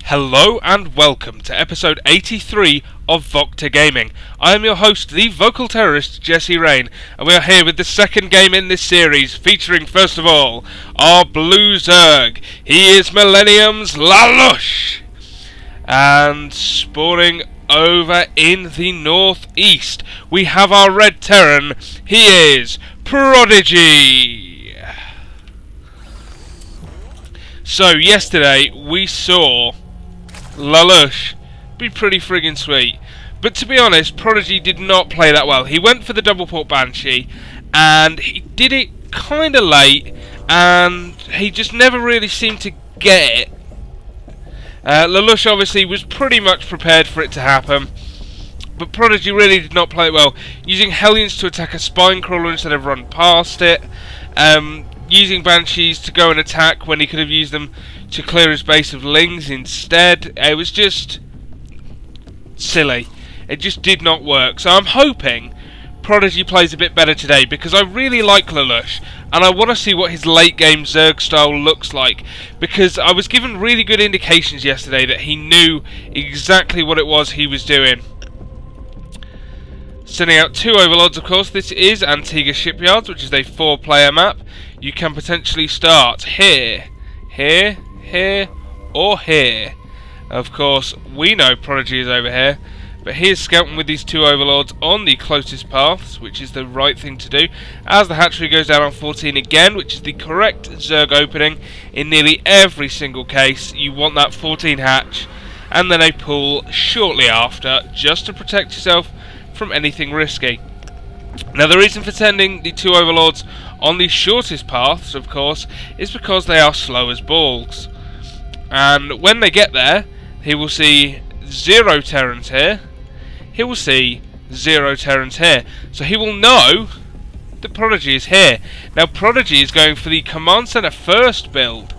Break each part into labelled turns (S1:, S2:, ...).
S1: Hello and welcome to episode 83 of VocTerGaming. I am your host, the vocal terrorist Jesse Rain, and we are here with the second game in this series, featuring first of all, our blue Zerg. He is Millennium's M.LaLush, and spawning over in the northeast, we have our red Terran. He is ProdiGY. So yesterday we saw M.LaLush be pretty friggin' sweet, but to be honest, ProdiGY did not play that well. He went for the double port Banshee, and he did it kinda late, and he just never really seemed to get it. M.LaLush obviously was pretty much prepared for it to happen, but ProdiGY really did not play it well, using Hellions to attack a spine crawler instead of run past it, using Banshees to go and attack when he could have used them to clear his base of Lings instead. It was just silly. It just did not work. So I'm hoping ProdiGY plays a bit better today, because I really like M.LaLush and I want to see what his late game Zerg style looks like, because I was given really good indications yesterday that he knew exactly what it was he was doing. Sending out two overlords, of course. This is Antigua Shipyards, which is a 4-player map. You can potentially start here, here, here, or here. Of course, we know ProdiGY is over here, but he is scouting with these two overlords on the closest paths, which is the right thing to do, as the hatchery goes down on 14 again, which is the correct Zerg opening. In nearly every single case, you want that 14 hatch, and then a pull shortly after, just to protect yourself from anything risky. Now, the reason for sending the two overlords on the shortest paths, of course, is because they are slow as balls. And when they get there, he will see 0 Terrans here. He will see 0 Terrans here. So he will know that ProdiGY is here. Now, ProdiGY is going for the command center first build.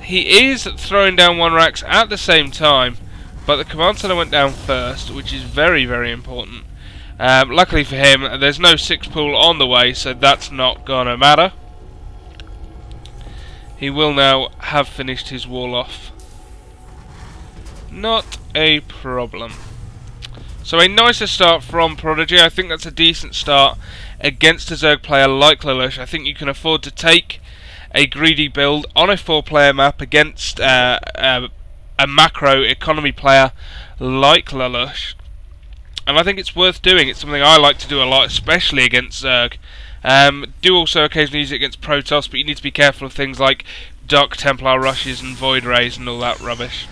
S1: He is throwing down 1 racks at the same time, but the command center went down first, which is very, very important. Luckily for him, there's no 6 pool on the way, so that's not gonna matter. He will now have finished his wall off. Not a problem. So a nicer start from ProdiGY. I think that's a decent start against a Zerg player like M.LaLush. I think you can afford to take a greedy build on a 4-player map against a macro economy player like M.LaLush. And I think it's worth doing. It's something I like to do a lot, especially against Zerg. Do also occasionally use it against Protoss, but you need to be careful of things like Dark Templar rushes and Void Rays and all that rubbish.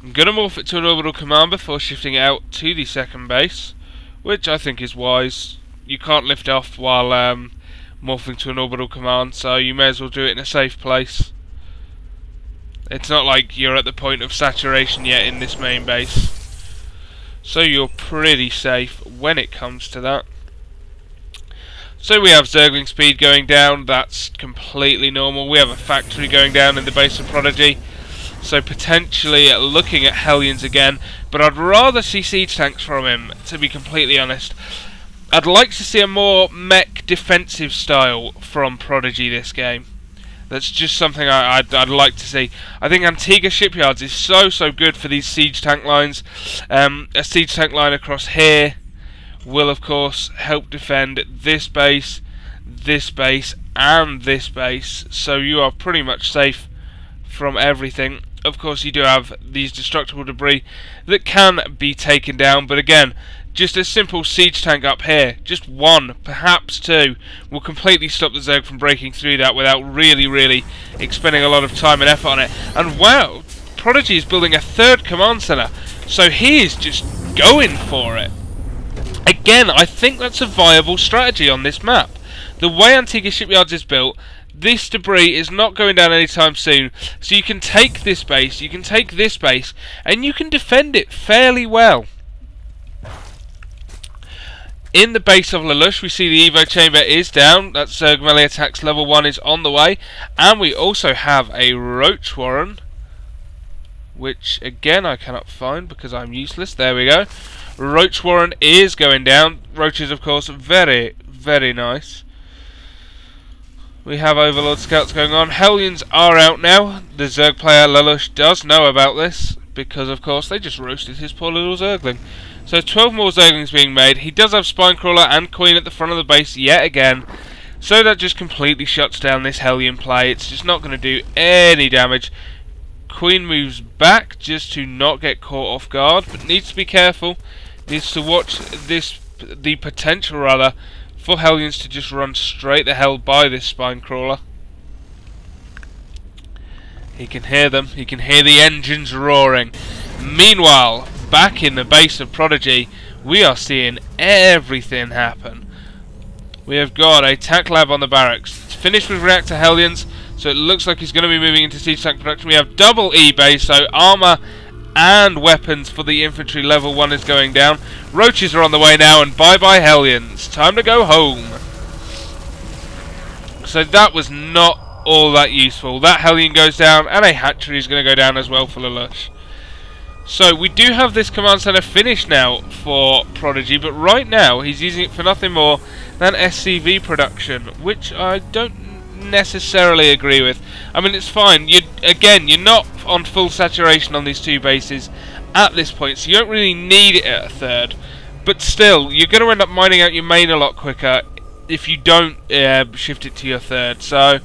S1: I'm going to morph it to an orbital command before shifting it out to the second base, which I think is wise. You can't lift off while morphing to an orbital command, so you may as well do it in a safe place. It's not like you're at the point of saturation yet in this main base, so you're pretty safe when it comes to that. So we have Zergling speed going down. That's completely normal. We have a factory going down in the base of ProdiGY, so potentially looking at Hellions again, but I'd rather see siege tanks from him, to be completely honest. I'd like to see a more mech defensive style from ProdiGY this game. That's just something I'd like to see. I think Antigua Shipyards is so good for these siege tank lines. A siege tank line across here will, of course, help defend this base, and this base. So you are pretty much safe from everything. Of course, you do have these destructible debris that can be taken down, but again, just a simple siege tank up here, just 1, perhaps 2, will completely stop the Zerg from breaking through that without really expending a lot of time and effort on it. And wow, ProdiGY is building a 3rd command center, so he is just going for it. Again, I think that's a viable strategy on this map. The way Antigua Shipyards is built, this debris is not going down anytime soon, so you can take this base, you can take this base, and you can defend it fairly well. In the base of M.LaLush, we see the Evo chamber is down. That Zerg melee attacks level 1 is on the way. And we also have a Roach Warren, which again I cannot find because I'm useless. There we go. Roach Warren is going down. Roaches, of course, very nice. We have Overlord Scouts going on. Hellions are out now. The Zerg player M.LaLush does know about this, because of course they just roasted his poor little Zergling. So 12 more Zerglings being made. He does have Spinecrawler and Queen at the front of the base yet again. So that just completely shuts down this Hellion play. It's just not going to do any damage. Queen moves back just to not get caught off guard, but needs to be careful. Needs to watch the potential rather for Hellions to just run straight the hell by this Spinecrawler. He can hear them. He can hear the engines roaring. Meanwhile, back in the base of ProdiGY, we are seeing everything happen. We have got a tac lab on the barracks. It's finished with reactor Hellions, so it looks like he's going to be moving into siege tank production. We have double E base, so armour and weapons for the infantry level 1 is going down. Roaches are on the way now, and bye-bye Hellions. Time to go home. So that was not all that useful. That Hellion goes down, and a hatchery is going to go down as well for M.LaLush. So we do have this command center finished now for ProdiGY, but right now he's using it for nothing more than SCV production, which I don't necessarily agree with. I mean, it's fine. You're not on full saturation on these two bases at this point, so you don't really need it at a third. But still, you're going to end up mining out your main a lot quicker if you don't shift it to your third. So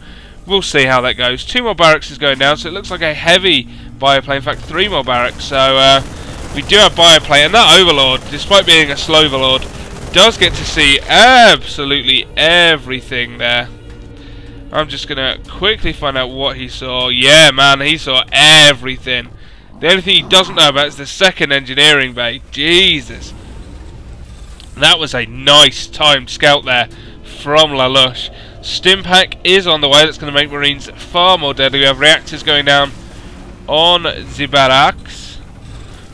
S1: we'll see how that goes. 2 more barracks is going down, so it looks like a heavy bioplane. In fact, 3 more barracks. So we do have bioplane, and that Overlord, despite being a slow Overlord, does get to see absolutely everything there. I'm just going to quickly find out what he saw. Yeah, man, he saw everything. The only thing he doesn't know about is the second engineering bay. Jesus. That was a nice timed scout there from M.LaLush. Stimpack is on the way. That's going to make Marines far more deadly. We have reactors going down on the barracks,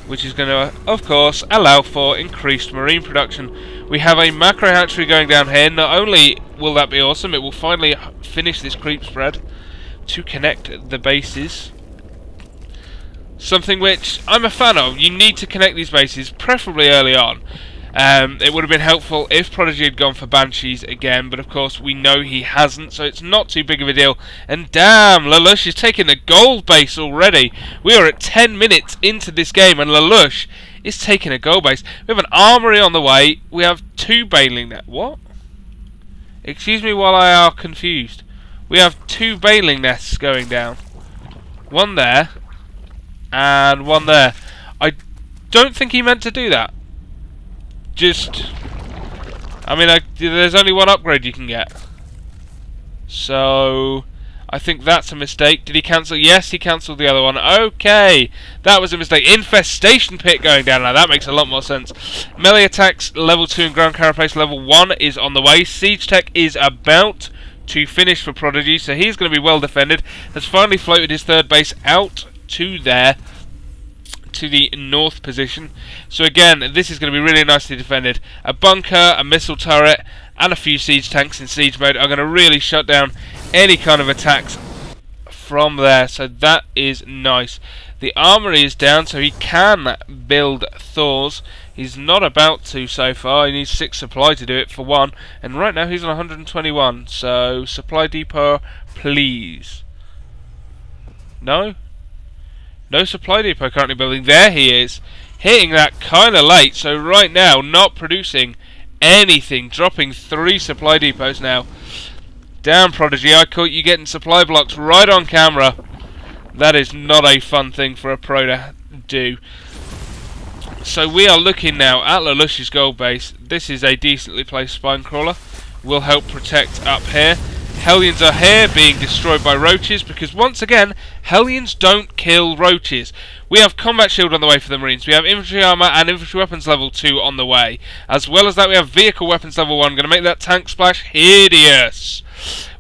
S1: which is going to, of course, allow for increased Marine production. We have a macro hatchery going down here. Not only will that be awesome, it will finally finish this creep spread to connect the bases. Something which I'm a fan of. You need to connect these bases, preferably early on. It would have been helpful if ProdiGY had gone for Banshees again, but of course we know he hasn't, so it's not too big of a deal. And damn, M.LaLush is taking the gold base already. We are at 10 minutes into this game, and M.LaLush is taking a gold base. We have an armory on the way. We have 2 baling nets. What? Excuse me while I are confused. We have 2 baling nests going down. 1 there, and 1 there. I don't think he meant to do that. I mean, there's only 1 upgrade you can get. So I think that's a mistake. Did he cancel? Yes, he cancelled the other one. Okay, that was a mistake. Infestation pit going down. Now that makes a lot more sense. Melee attacks level 2 and ground carapace level 1 is on the way. Siege tech is about to finish for ProdiGY, so he's going to be well defended. Has finally floated his 3rd base out to there, to the north position. So again, this is going to be really nicely defended. A bunker, a missile turret, and a few siege tanks in siege mode are going to really shut down any kind of attacks from there. So that is nice. The armory is down, so he can build Thors. He's not about to so far. He needs 6 supply to do it for 1, and right now he's on 121. So supply depot, please. No? No supply depot currently building. There he is. Hitting that kind of late. So right now, not producing anything. Dropping 3 supply depots now. Damn, ProdiGY, I caught you getting supply blocks right on camera. That is not a fun thing for a pro to do. So we are looking now at M.LaLush's gold base. This is a decently placed Spinecrawler. Will help protect up here. Hellions are here being destroyed by roaches, because once again, Hellions don't kill roaches. We have combat shield on the way for the Marines. We have infantry armor and infantry weapons level 2 on the way. As well as that, we have vehicle weapons level 1, going to make that tank splash hideous.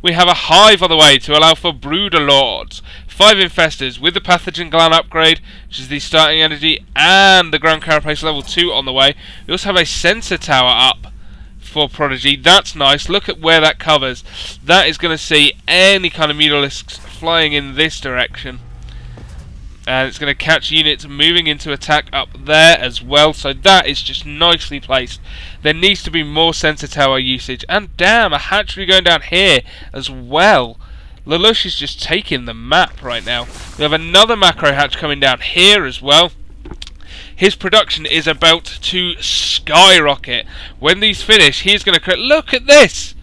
S1: We have a hive on the way to allow for brooder lords. 5 infestors with the pathogen gland upgrade, which is the starting energy, and the ground carapace level 2 on the way. We also have a sensor tower up for ProdiGY. That's nice. Look at where that covers. That is going to see any kind of mutalisks flying in this direction. And it's going to catch units moving into attack up there as well. So that is just nicely placed. There needs to be more sensor tower usage. And damn, a hatchery going down here as well. LaLush is just taking the map right now. We have another macro hatch coming down here as well. His production is about to skyrocket. When these finish, he's going to create... Look at this!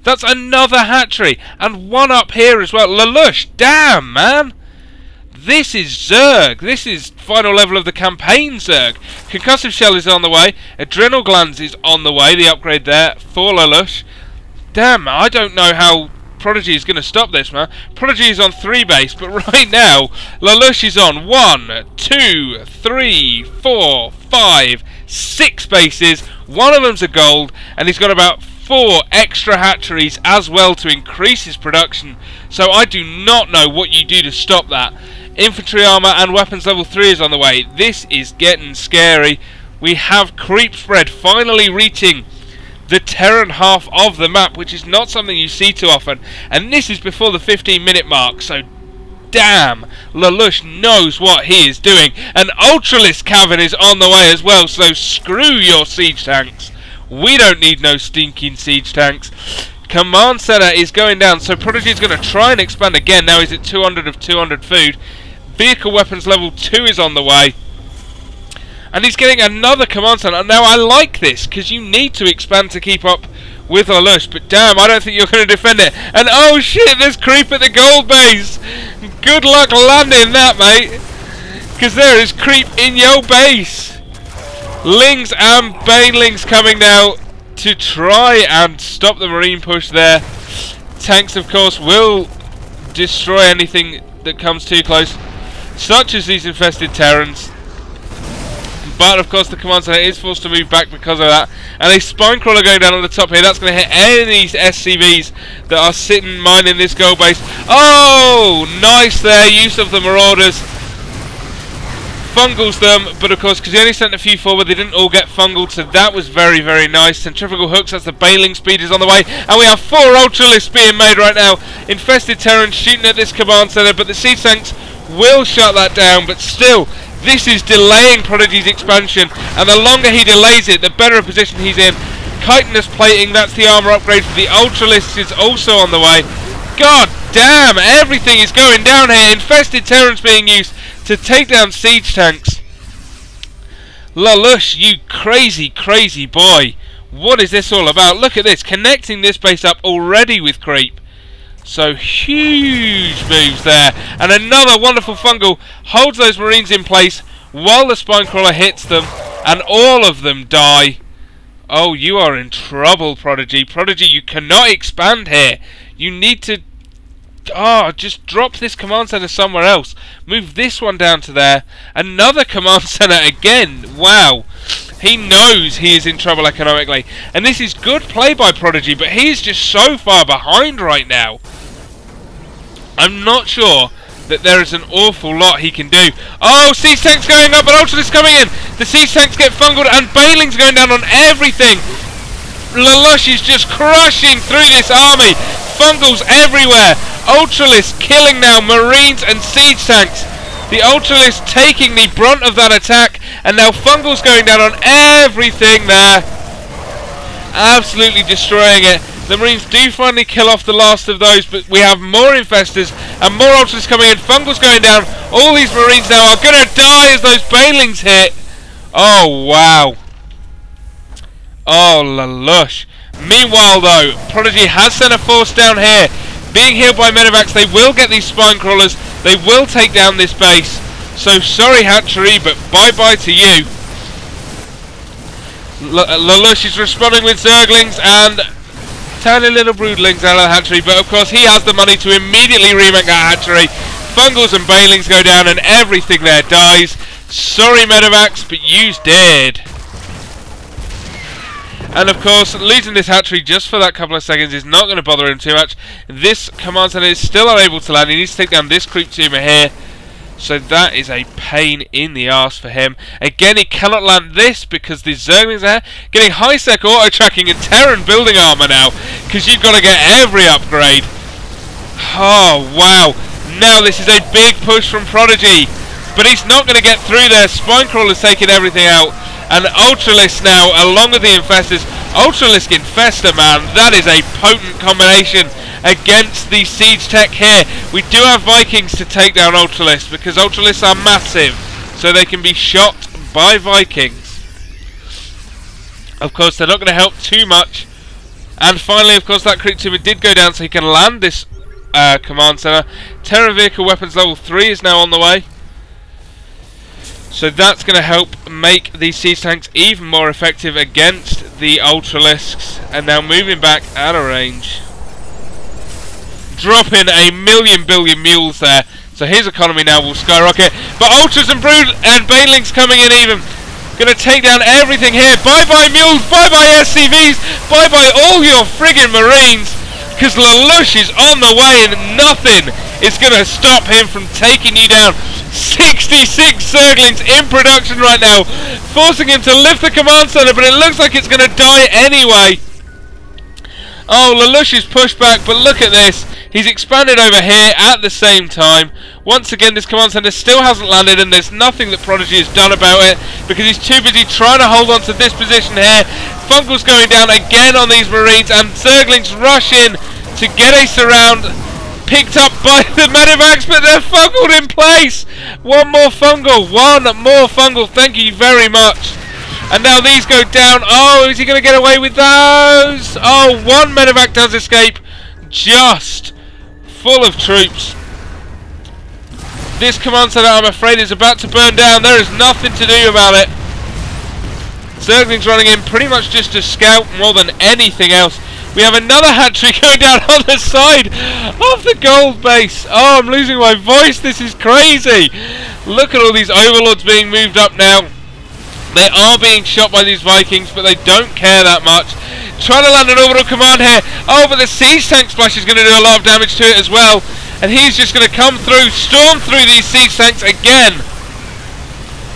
S1: That's another hatchery. And one up here as well. LaLush, damn, man! This is Zerg. This is final level of the campaign Zerg. Concussive Shell is on the way. Adrenal Glands is on the way. The upgrade there for LaLush. Damn, I don't know how ProdiGY is going to stop this, man. ProdiGY is on 3 base, but right now, LaLush is on 1, 2, 3, 4, 5, 6 bases. One of them's a gold, and he's got about 4 extra hatcheries as well to increase his production. So I do not know what you do to stop that. Infantry armor and weapons level 3 is on the way. This is getting scary. We have creep spread finally reaching the Terran half of the map, which is not something you see too often. And this is before the 15-minute mark, so damn, LaLush knows what he is doing. An Ultralisk Cavern is on the way as well, so screw your siege tanks. We don't need no stinking siege tanks. Command Center is going down, so ProdiGY is going to try and expand again. Now he's at 200 of 200 food. Vehicle weapons level 2 is on the way. And he's getting another command center. Now I like this, because you need to expand to keep up with LaLush. But damn, I don't think you're going to defend it. And oh shit, there's creep at the gold base. Good luck landing that, mate. Because there is creep in your base. Lings and Banelings coming now to try and stop the marine push there. Tanks, of course, will destroy anything that comes too close, such as these infested Terrans. But of course the command center is forced to move back because of that. And a spine crawler going down on the top here. That's going to hit any of these SCVs that are sitting mining this gold base. Oh, nice there. Use of the Marauders. Fungals them, but of course, because he only sent a few forward, they didn't all get fungled, so that was very, very nice. Centrifugal hooks, that's the bailing speed is on the way, and we have 4 Ultralisks being made right now. Infested Terrans shooting at this command center, but the siege tanks will shut that down, but still, this is delaying ProdiGY's expansion, and the longer he delays it, the better a position he's in. Chitinous plating, that's the armor upgrade for the Ultralisks, is also on the way. God damn, everything is going down here. Infested Terrans being used to take down siege tanks. LaLush, you crazy, crazy boy. What is this all about? Look at this, connecting this base up already with creep. So huge moves there. And another wonderful fungal holds those marines in place while the spine crawler hits them. And all of them die. Oh, you are in trouble, ProdiGY. ProdiGY, you cannot expand here. You need to... Oh, just drop this command center somewhere else. Move this one down to there. Another command center again. Wow. He knows he is in trouble economically. And this is good play by ProdiGY, but he's just so far behind right now. I'm not sure that there is an awful lot he can do. Oh, siege tanks going up, but Ultralisk coming in. The siege tanks get fungled, and Bailing's going down on everything. LaLush is just crushing through this army. Fungals everywhere. Ultralisk killing now marines and siege tanks. The Ultralisk taking the brunt of that attack, and now Fungals going down on everything there. Absolutely destroying it. The marines do finally kill off the last of those, but we have more infestors and more Ultralisks coming in. Fungals going down. All these marines now are going to die as those Bailings hit. Oh, wow. Oh, LaLush. Meanwhile, though, ProdiGY has sent a force down here. Being healed by medevacs, they will get these spine crawlers. They will take down this base. So sorry, hatchery, but bye-bye to you. LaLush is responding with Zerglings and tiny little broodlings out of the hatchery. But of course, he has the money to immediately remake that hatchery. Fungals and Bailings go down and everything there dies. Sorry, medevacs, but you's dead. And of course, losing this hatchery just for that couple of seconds is not going to bother him too much. This command center is still unable to land. He needs to take down this creep tumor here. So that is a pain in the arse for him. Again, he cannot land this because the Zerglings are getting high-sec auto-tracking and Terran building armor now, because you've got to get every upgrade. Oh, wow. Now this is a big push from ProdiGY. but he's not going to get through there. Spinecrawler's taking everything out, and Ultralisk now, along with the Infestors. Ultralisk Infestor, man, that is a potent combination against the Siege Tech here. We do have Vikings to take down Ultralisk, because Ultralisks are massive, so they can be shot by Vikings. Of course, they're not going to help too much. And finally, of course, that Creep Tumor did go down, so he can land this command center. Terror Vehicle Weapons level 3 is now on the way. So that's going to help make these siege tanks even more effective against the Ultralisks. And now moving back out of range. Dropping a million billion mules there. So his economy now will skyrocket. But Ultras and Brood and Banelings coming in even. Gonna take down everything here. Bye bye mules, bye bye SCVs, bye bye all your friggin' Marines. Because LaLush is on the way and nothing is gonna stop him from taking you down. 66 Zerglings in production right now, forcing him to lift the command center, but it looks like it's gonna die anyway. Oh, LaLush is pushed back, but look at this. He's expanded over here at the same time. Once again, this command center still hasn't landed, and there's nothing that ProdiGY has done about it, because he's too busy trying to hold on to this position here. Fungal's going down again on these Marines, and Zerglings rush in to get a surround. Picked up by the Medivacs, but they're fungled in place. One more fungal, thank you very much. And now these go down. Oh, is he going to get away with those? Oh, one Medivac does escape, just full of troops. This command center, I'm afraid, is about to burn down. There is nothing to do about it. Zerglings running in pretty much just to scout more than anything else. We have another hatchery going down on the side of the gold base. Oh, I'm losing my voice. This is crazy. Look at all these overlords being moved up now. They are being shot by these Vikings, but they don't care that much. Trying to land an orbital command here. Oh, but the siege tank splash is going to do a lot of damage to it as well. And he's just going to come through, storm through these siege tanks again.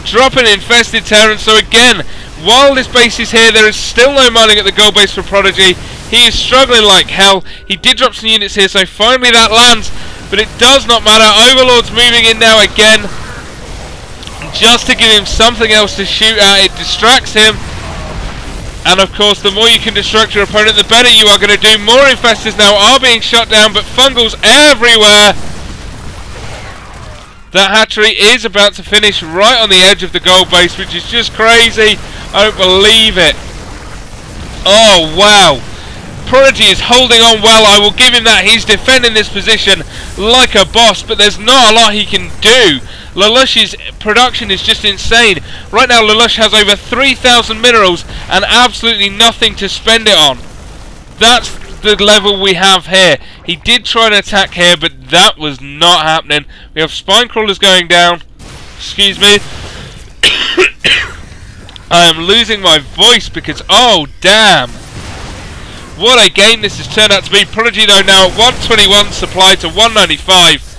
S1: Dropping infested Terrans. So again, while this base is here, there is still no mining at the gold base for ProdiGY. He is struggling like hell. He did drop some units here, so finally that lands. But it does not matter. Overlord's moving in now again, just to give him something else to shoot at. It distracts him. And of course, the more you can distract your opponent, the better you are going to do. More Infestors now are being shot down, but Fungals everywhere. That hatchery is about to finish right on the edge of the gold base, which is just crazy. I don't believe it. Oh, wow. ProdiGY is holding on well. I will give him that. He's defending this position like a boss, but there's not a lot he can do. LaLush's production is just insane. Right now, LaLush has over 3,000 minerals and absolutely nothing to spend it on. That's the level we have here. He did try and attack here, but that was not happening. We have Spinecrawlers going down. Excuse me. I am losing my voice because, oh, damn. What a game this has turned out to be. ProdiGY, though, now at 121 supply to 195.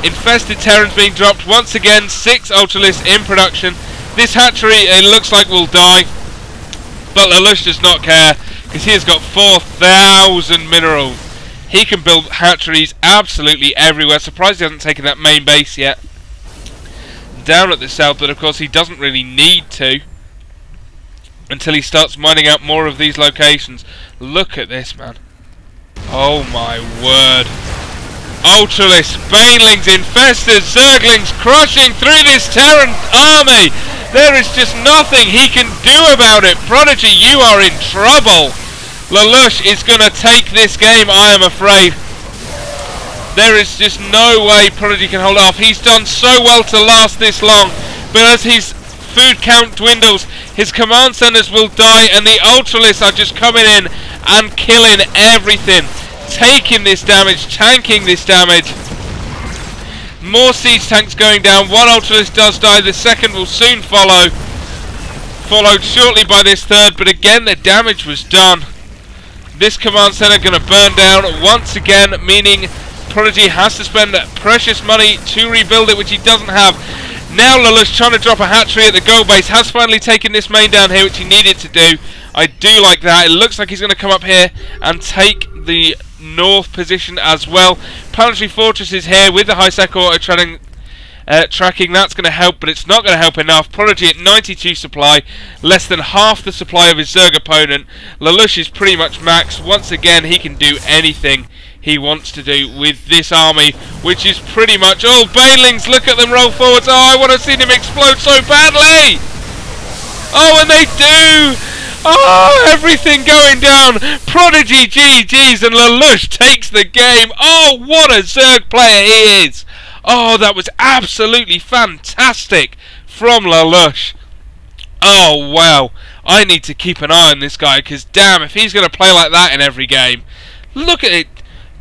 S1: Infested Terrans being dropped once again. 6 Ultralisks in production. This hatchery, it looks like, will die, but LaLush does not care because he has got 4,000 minerals. He can build hatcheries absolutely everywhere. Surprised he hasn't taken that main base yet down at the south, but of course he doesn't really need to until he starts mining out more of these locations. Look at this, man. Oh my word. Ultralisks, Banelings, Infestors, Zerglings crushing through this Terran army. There is just nothing he can do about it. ProdiGY, you are in trouble. LaLush is going to take this game, I am afraid. There is just no way ProdiGY can hold it off. He's done so well to last this long, but as his food count dwindles, his command centers will die, and the Ultralisks are just coming in and killing everything. Taking this damage, tanking this damage. More siege tanks going down. One Ultralisk does die, the second will soon follow. Followed shortly by this third, but again the damage was done. This command center going to burn down once again, meaning ProdiGY has to spend precious money to rebuild it, which he doesn't have. Now LaLush trying to drop a hatchery at the gold base, has finally taken this main down here, which he needed to do. I do like that. It looks like he's going to come up here and take the north position as well. Planetary Fortress is here with the high-sec auto training tracking. That's going to help, but it's not going to help enough. ProdiGY at 92 supply, less than half the supply of his Zerg opponent. LaLush is pretty much max. Once again, he can do anything he wants to do with this army, which is pretty much all banelings. Look at them roll forwards. Oh, I want to see them explode so badly. Oh, and they do. Oh, everything going down. ProdiGY GG's, and LaLush takes the game. Oh, what a Zerg player he is. Oh, that was absolutely fantastic from LaLush. Oh, wow. I need to keep an eye on this guy, because damn, if he's going to play like that in every game. Look at it.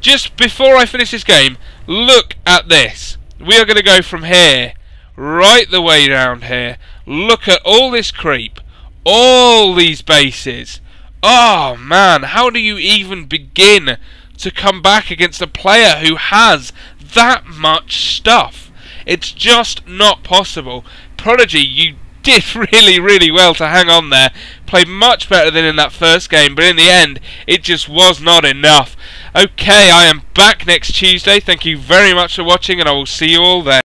S1: Just before I finish this game, look at this. We are going to go from here right the way down here. Look at all this creep. All these bases. Oh man, how do you even begin to come back against a player who has that much stuff? It's just not possible. ProdiGY, you did really well to hang on there. Played much better than in that first game, but in the end, it just was not enough. Okay, I am back next Tuesday. Thank you very much for watching, and I will see you all then.